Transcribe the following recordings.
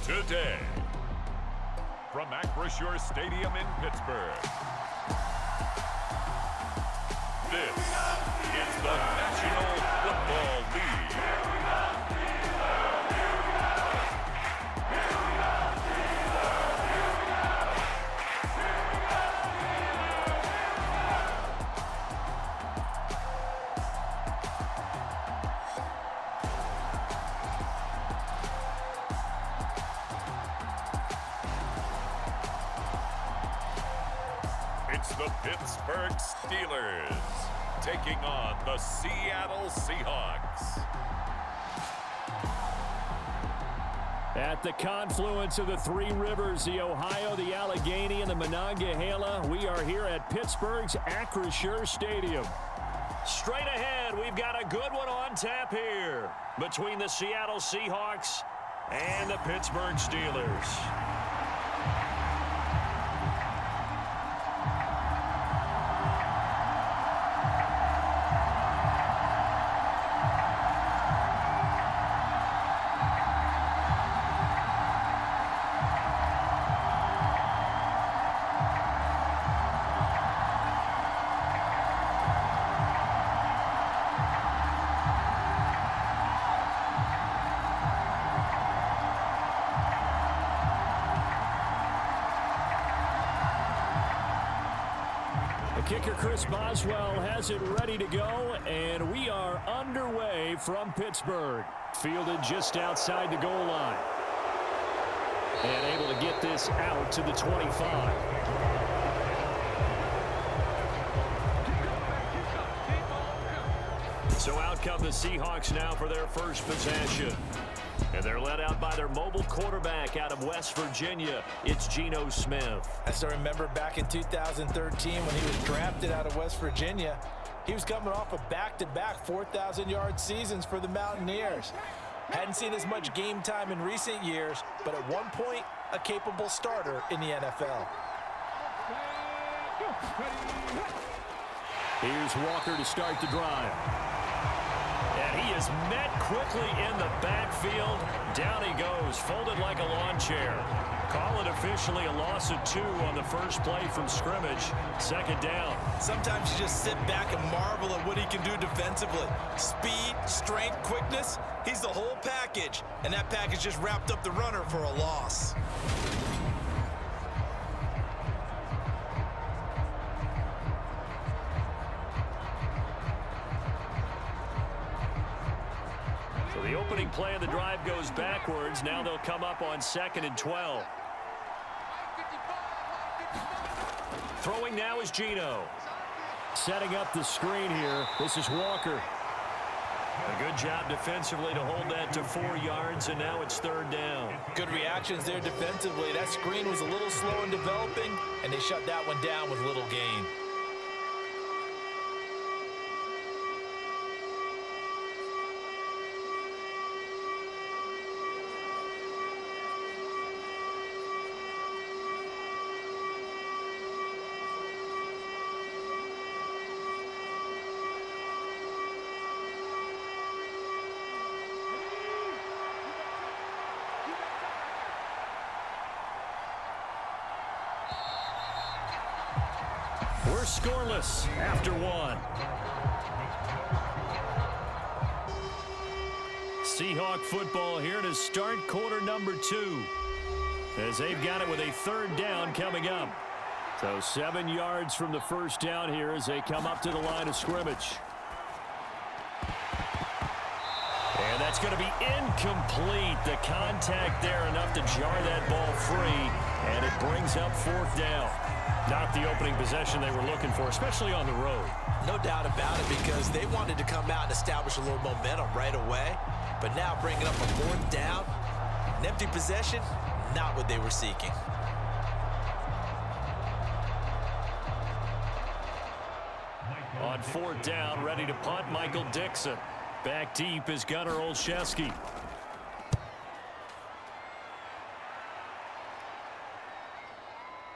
today. From Acrisure Stadium in Pittsburgh, this is the National Football League. It's the Pittsburgh Steelers taking on the Seattle Seahawks. At the confluence of the three rivers, the Ohio, the Allegheny, and the Monongahela, we are here at Pittsburgh's Acrisure Stadium. Straight ahead, we've got a good one on tap here between the Seattle Seahawks and the Pittsburgh Steelers. Kicker Chris Boswell has it ready to go, and we are underway from Pittsburgh. Fielded just outside the goal line. And able to get this out to the 25. So out come the Seahawks now for their first possession. And they're led out by their mobile quarterback out of West Virginia. It's Geno Smith. I still remember back in 2013 when he was drafted out of West Virginia. He was coming off of back-to-back 4,000-yard seasons for the Mountaineers. Hadn't seen as much game time in recent years, but at one point, a capable starter in the NFL. Here's Walker to start the drive. And he is met quickly in the backfield. Down he goes, folded like a lawn chair. Call it officially a loss of 2 on the first play from scrimmage. Second down. Sometimes you just sit back and marvel at what he can do defensively. Speed, strength, quickness, he's the whole package. And that package just wrapped up the runner for a loss. The opening play of the drive goes backwards. Now they'll come up on 2nd and 12. Throwing now is Geno. Setting up the screen here. This is Walker. A good job defensively to hold that to 4 yards, and now it's 3rd down. Good reactions there defensively. That screen was a little slow in developing, and they shut that one down with little gain. We're scoreless after 1. Seahawk football here to start quarter number 2. As they've got it with a 3rd down coming up. So 7 yards from the first down here as they come up to the line of scrimmage. And that's going to be incomplete. The contact there enough to jar that ball free. And it brings up 4th down. Not the opening possession they were looking for, especially on the road. No doubt about it, because they wanted to come out and establish a little momentum right away. But now bringing up a 4th down, an empty possession, not what they were seeking. On 4th down, ready to punt, Michael Dixon. Back deep is Gunnar Olszewski.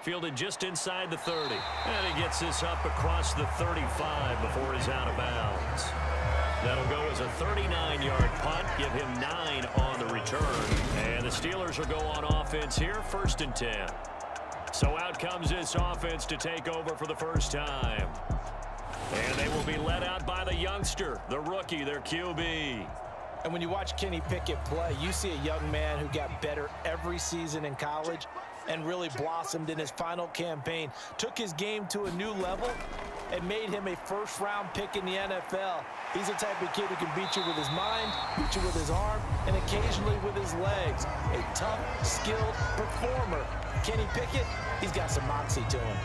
Fielded just inside the 30. And he gets this up across the 35 before he's out of bounds. That'll go as a 39-yard punt, give him 9 on the return. And the Steelers will go on offense here, 1st and 10. So out comes this offense to take over for the first time. And they will be led out by the youngster, the rookie, their QB. And when you watch Kenny Pickett play, you see a young man who got better every season in college and really blossomed in his final campaign, took his game to a new level, and made him a first-round pick in the NFL. He's the type of kid who can beat you with his mind, beat you with his arm, and occasionally with his legs. A tough, skilled performer. Kenny Pickett, he's got some moxie to him.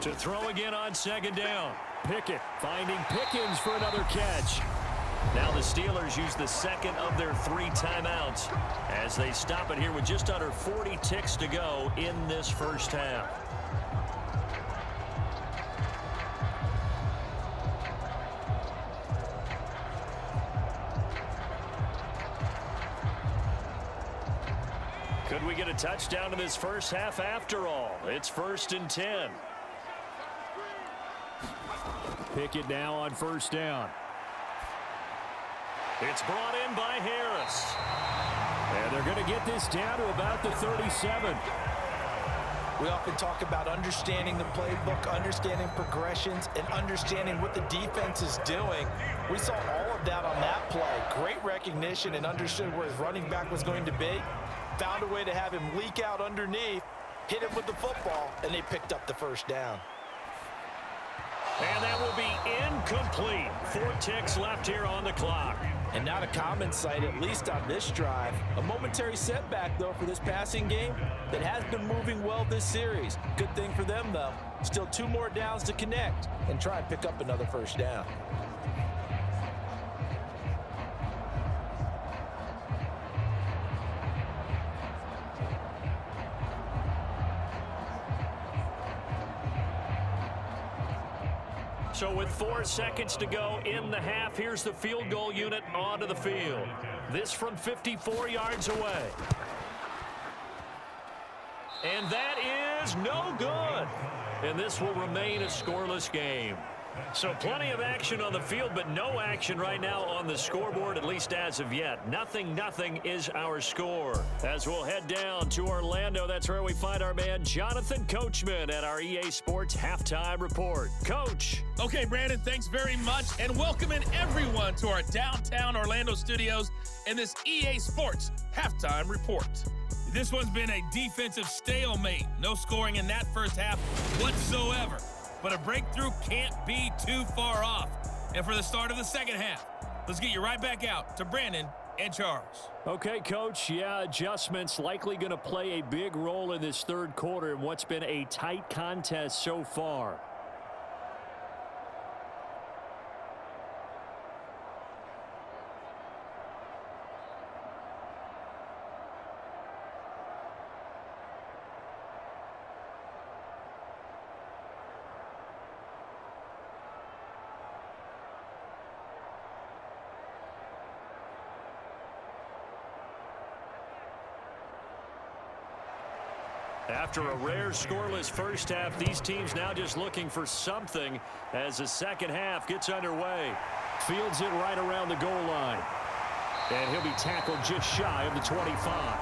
To throw again on 2nd down. Pickett finding Pickens for another catch. Now the Steelers use the 2nd of their 3 timeouts as they stop it here with just under 40 ticks to go in this first half. Could we get a touchdown in this first half after all? It's 1st and 10. Pickett now on 1st down. It's brought in by Harris. And they're going to get this down to about the 37. We often talk about understanding the playbook, understanding progressions, and understanding what the defense is doing. We saw all of that on that play. Great recognition and understood where his running back was going to be. Found a way to have him leak out underneath, hit him with the football, and they picked up the 1st down. And that will be incomplete. 4 ticks left here on the clock. And not a common sight, at least on this drive. A momentary setback, though, for this passing game that has been moving well this series. Good thing for them, though. Still 2 more downs to connect and try and pick up another 1st down. So with 4 seconds to go in the half, here's the field goal unit onto the field. This from 54 yards away. And that is no good. And this will remain a scoreless game. So plenty of action on the field, but no action right now on the scoreboard, at least as of yet. Nothing is our score. As we'll head down to Orlando, that's where we find our man Jonathan Coachman at our EA Sports Halftime Report. Coach. Okay, Brandon, thanks very much, and welcoming everyone to our downtown Orlando studios in this EA Sports Halftime Report. This one's been a defensive stalemate. No scoring in that first half whatsoever. But a breakthrough can't be too far off. And for the start of the second half, let's get you right back out to Brandon and Charles. Okay, Coach. Yeah, adjustments likely going to play a big role in this 3rd quarter in what's been a tight contest so far. After a rare scoreless first half, these teams now just looking for something as the second half gets underway. Fields it right around the goal line. And he'll be tackled just shy of the 25.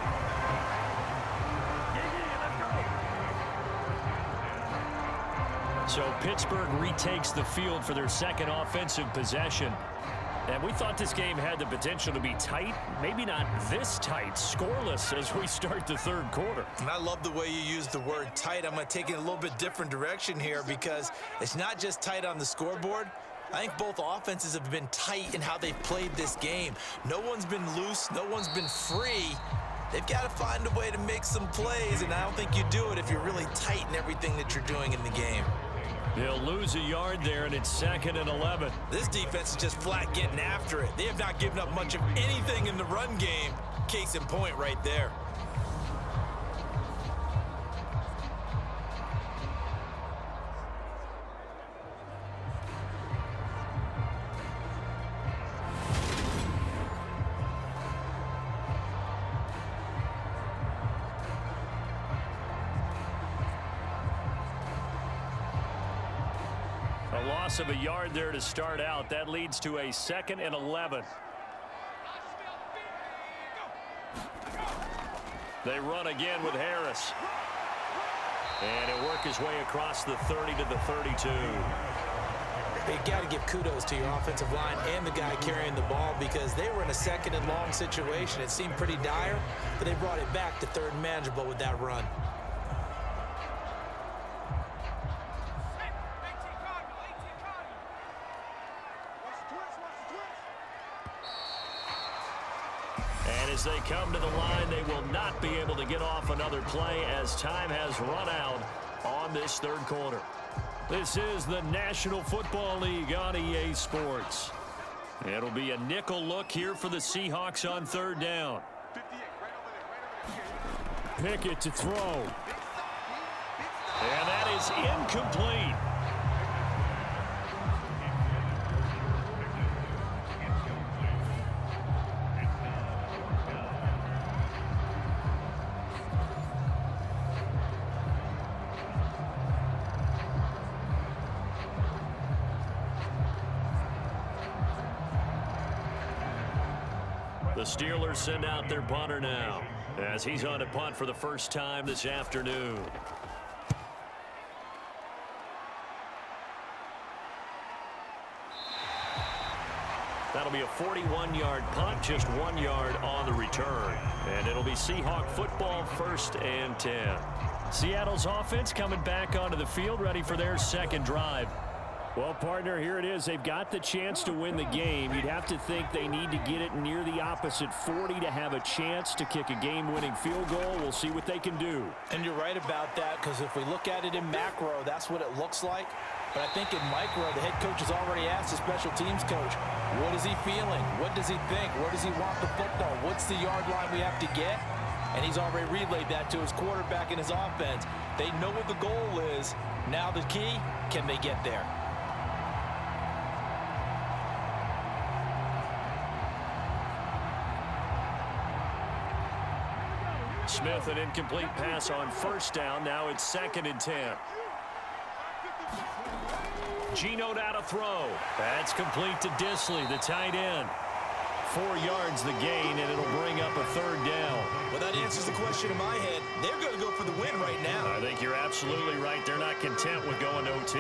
So Pittsburgh retakes the field for their 2nd offensive possession. And we thought this game had the potential to be tight, maybe not this tight, scoreless as we start the 3rd quarter. And I love the way you use the word tight. I'm going to take it a little bit different direction here because it's not just tight on the scoreboard. I think both offenses have been tight in how they've played this game. No one's been loose. No one's been free. They've got to find a way to make some plays, and I don't think you do it if you're really tight in everything that you're doing in the game. They'll lose a yard there, and it's 2nd and 11. This defense is just flat getting after it. They have not given up much of anything in the run game. Case in point right there. A loss of a yard there to start out. That leads to a 2nd and 11. They run again with Harris. And he'll work his way across the 30 to the 32. You got to give kudos to your offensive line and the guy carrying the ball because they were in a 2nd and long situation. It seemed pretty dire, but they brought it back to 3rd and manageable with that run. And as they come to the line, they will not be able to get off another play as time has run out on this 3rd quarter. This is the National Football League on EA Sports. It'll be a nickel look here for the Seahawks on 3rd down. Pickett to throw. And that is incomplete. The Steelers send out their punter now as he's on to punt for the first time this afternoon. That'll be a 41-yard punt, just 1 yard on the return. And it'll be Seahawk football, 1st and 10. Seattle's offense coming back onto the field, ready for their 2nd drive. Well, partner, here it is. They've got the chance to win the game. You'd have to think they need to get it near the opposite 40 to have a chance to kick a game-winning field goal. We'll see what they can do. And you're right about that because if we look at it in macro, that's what it looks like. But I think in micro, the head coach has already asked the special teams coach, what is he feeling? What does he think? Where does he want the football? What's the yard line we have to get? And he's already relayed that to his quarterback and his offense. They know what the goal is. Now the key, can they get there? Smith, an incomplete pass on 1st down. Now it's 2nd and 10. Geno down to throw. That's complete to Disley, the tight end. 4 yards the gain, and it'll bring up a 3rd down. Well, that answers the question in my head. They're going to go for the win right now. I think you're absolutely right. They're not content with going to OT.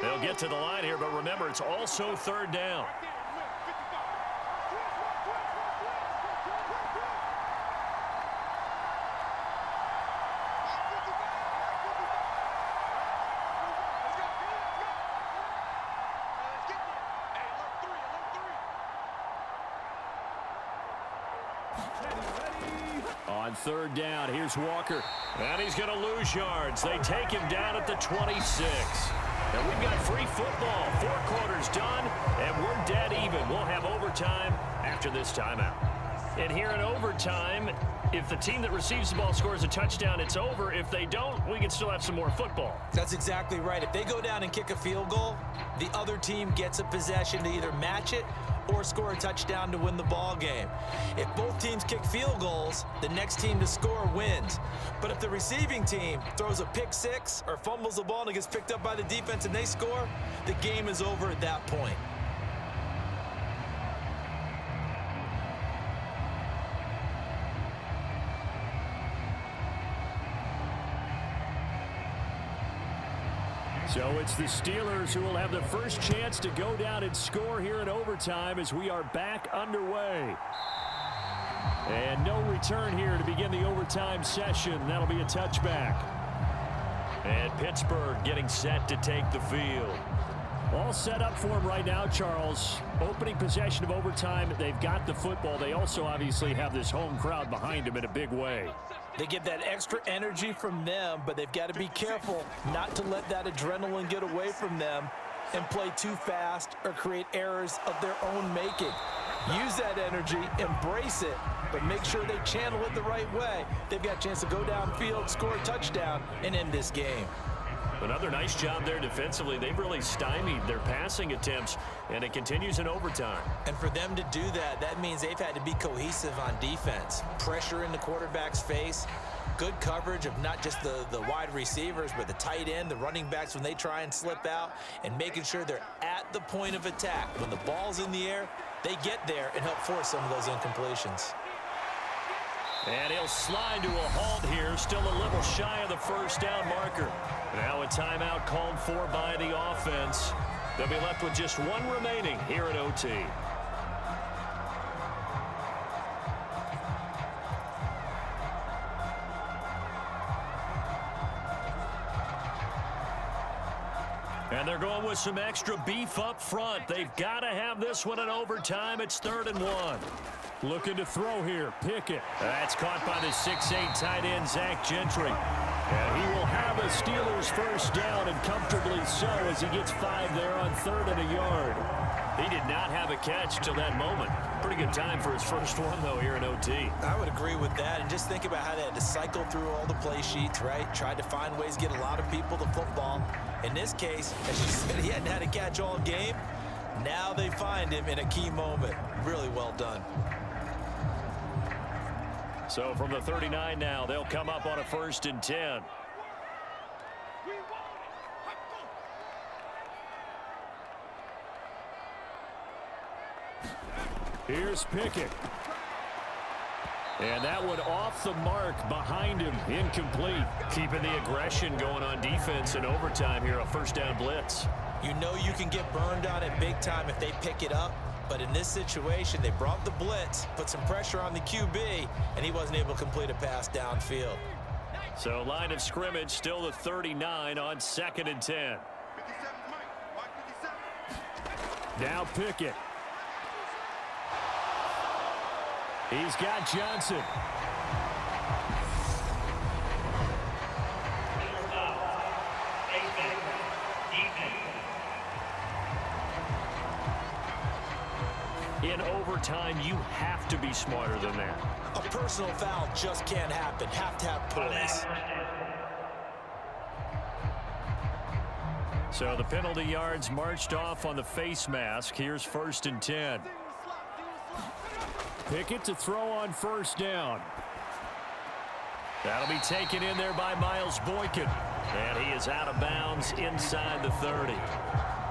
They'll get to the line here, but remember, it's also 3rd down. On 3rd down, here's Walker. And he's going to lose yards. They take him down at the 26. And we've got free football. 4 quarters done, and we're dead even. We'll have overtime after this timeout. And here in overtime, if the team that receives the ball scores a touchdown, it's over. If they don't, we can still have some more football. That's exactly right. If they go down and kick a field goal, the other team gets a possession to either match it or score a touchdown to win the ball game. If both teams kick field goals, the next team to score wins. But if the receiving team throws a pick 6 or fumbles the ball and it gets picked up by the defense and they score, the game is over at that point. So it's the Steelers who will have the first chance to go down and score here in overtime as we are back underway. And no return here to begin the overtime session. That'll be a touchback. And Pittsburgh getting set to take the field. All set up for him right now, Charles. Opening possession of overtime. They've got the football. They also obviously have this home crowd behind them in a big way. They get that extra energy from them, but they've got to be careful not to let that adrenaline get away from them and play too fast or create errors of their own making. Use that energy, embrace it, but make sure they channel it the right way. They've got a chance to go downfield, score a touchdown, and end this game. Another nice job there defensively. They've really stymied their passing attempts, and it continues in overtime. And for them to do that, that means they've had to be cohesive on defense. Pressure in the quarterback's face, good coverage of not just the wide receivers, but the tight end, the running backs when they try and slip out, and making sure they're at the point of attack. When the ball's in the air, they get there and help force some of those incompletions. And he'll slide to a halt here, still a little shy of the first down marker. Now a timeout called for by the offense. They'll be left with just one remaining here at OT. And they're going with some extra beef up front. They've got to have this one in overtime. It's 3rd and 1. Looking to throw here. Pickett. That's caught by the 6'8" tight end, Zach Gentry. And he will have a Steelers first down, and comfortably so, as he gets 5 there on 3rd and a yard. He did not have a catch till that moment. Pretty good time for his first one, though, here in OT. I would agree with that. And just think about how they had to cycle through all the play sheets, right? Tried to find ways to get a lot of people to football. In this case, as you said, he hadn't had a catch all game. Now they find him in a key moment. Really well done. So from the 39 now, they'll come up on a 1st and 10. Here's Pickett. And that one off the mark behind him, incomplete. Keeping the aggression going on defense in overtime here, a first down blitz. You know you can get burned on it big time if they pick it up. But in this situation, they brought the blitz, put some pressure on the QB, and he wasn't able to complete a pass downfield. So line of scrimmage still the 39 on 2nd and 10. Now Pickett. He's got Johnson. In overtime, you have to be smarter than that. A personal foul just can't happen. Have to have poise. So the penalty yards marched off on the face mask. Here's 1st and 10. Pickett to throw on 1st down. That'll be taken in there by Miles Boykin. And he is out of bounds inside the 30.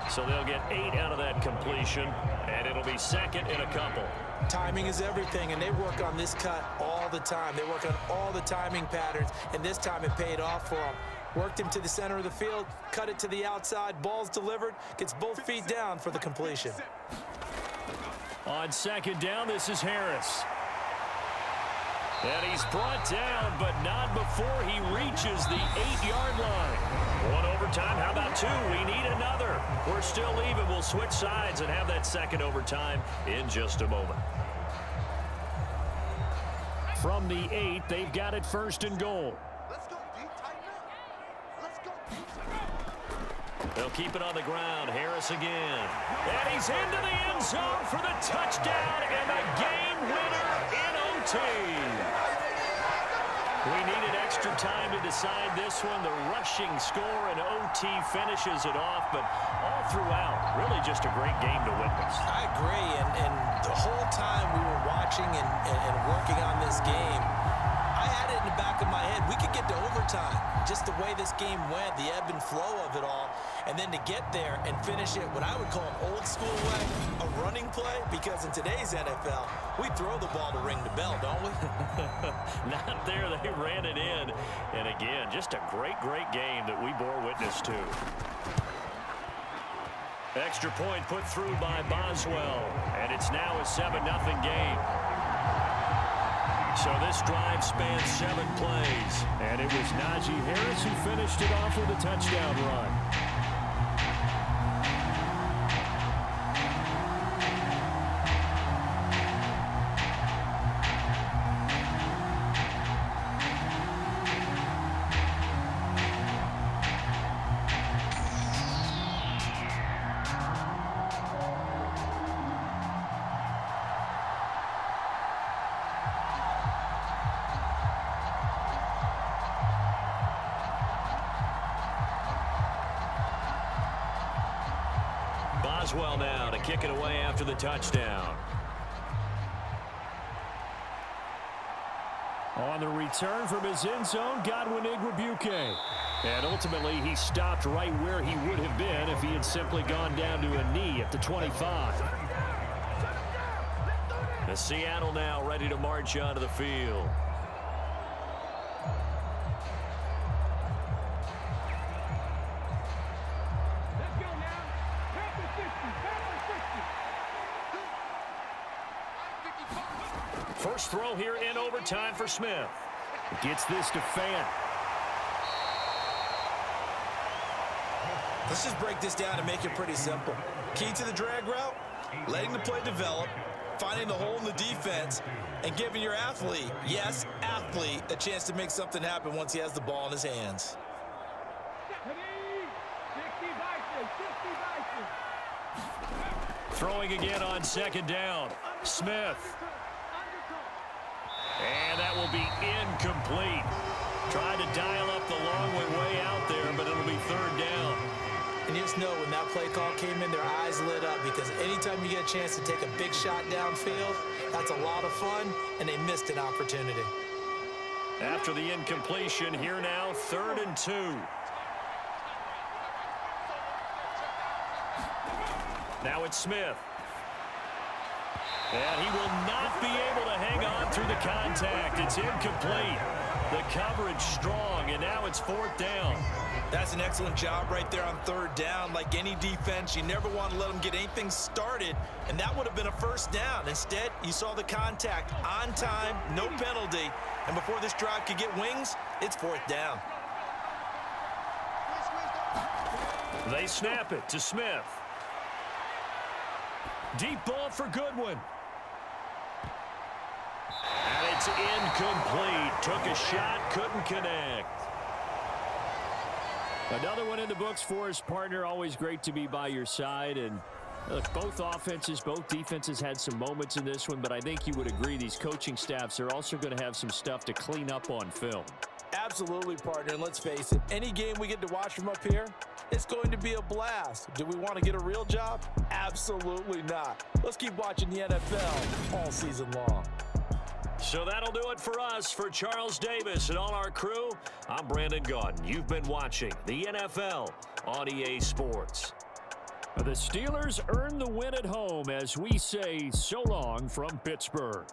So they'll get 8 out of that completion, and it'll be 2nd and a couple. Timing is everything, and they work on this cut all the time. They work on all the timing patterns, and this time it paid off for them. Worked him to the center of the field, cut it to the outside, ball's delivered, gets both feet down for the completion. On 2nd down, this is Harris. And he's brought down, but not before he reaches the 8-yard line. One overtime, how about 2? We need another. We're still even. We'll switch sides and have that 2nd overtime in just a moment. From the 8, they've got it 1st and goal. They'll keep it on the ground. Harris again. And he's into the end zone for the touchdown and the game winner in OT. We needed extra time to decide this one. The rushing score in OT finishes it off, but all throughout, really just a great game to witness. I agree, and the whole time we were watching and working on this game, I had it in the back of my head. We could get to overtime. Just the way this game went, the ebb and flow of it all, and then to get there and finish it what I would call an old school way, a running play, because in today's NFL, we throw the ball to ring the bell, don't we? Not there. They ran it in. And again, just a great, great game that we bore witness to. Extra point put through by Boswell. And it's now a 7-0 game. So this drive spans 7 plays. And it was Najee Harris who finished it off with a touchdown run. Boswell now to kick it away after the touchdown. On the return from his end zone, Godwin Igwebuike. And ultimately, he stopped right where he would have been if he had simply gone down to a knee at the 25. The Seattle now ready to march onto the field. First throw here in overtime for Smith. Gets this to Fant. Let's just break this down and make it pretty simple. Key to the drag route, letting the play develop, finding the hole in the defense, and giving your athlete, yes, athlete, a chance to make something happen once he has the ball in his hands. Throwing again on second down. Smith. And that will be incomplete. Tried to dial up the long way out there, but it'll be third down. And you just know when that play call came in, their eyes lit up, because anytime you get a chance to take a big shot downfield, that's a lot of fun, and they missed an opportunity. After the incompletion, here now, 3rd and 2. Now it's Smith. And he will not be able to hang on through the contact. It's incomplete. The coverage strong, and now it's 4th down. That's an excellent job right there on 3rd down. Like any defense, you never want to let them get anything started, and that would have been a 1st down. Instead, you saw the contact on time, no penalty, and before this drive could get wings, it's 4th down. They snap it to Smith. Deep ball for Goodwin. And it's incomplete. Took a shot, couldn't connect. Another one in the books for his partner. Always great to be by your side. And look, both offenses, both defenses had some moments in this one, but I think you would agree these coaching staffs are also going to have some stuff to clean up on film. Absolutely, partner. And let's face it, any game we get to watch from up here, it's going to be a blast. Do we want to get a real job? Absolutely not. Let's keep watching the NFL all season long. So that'll do it for us. For Charles Davis and all our crew, I'm Brandon Gaudin. You've been watching the NFL on EA Sports. The Steelers earn the win at home as we say so long from Pittsburgh.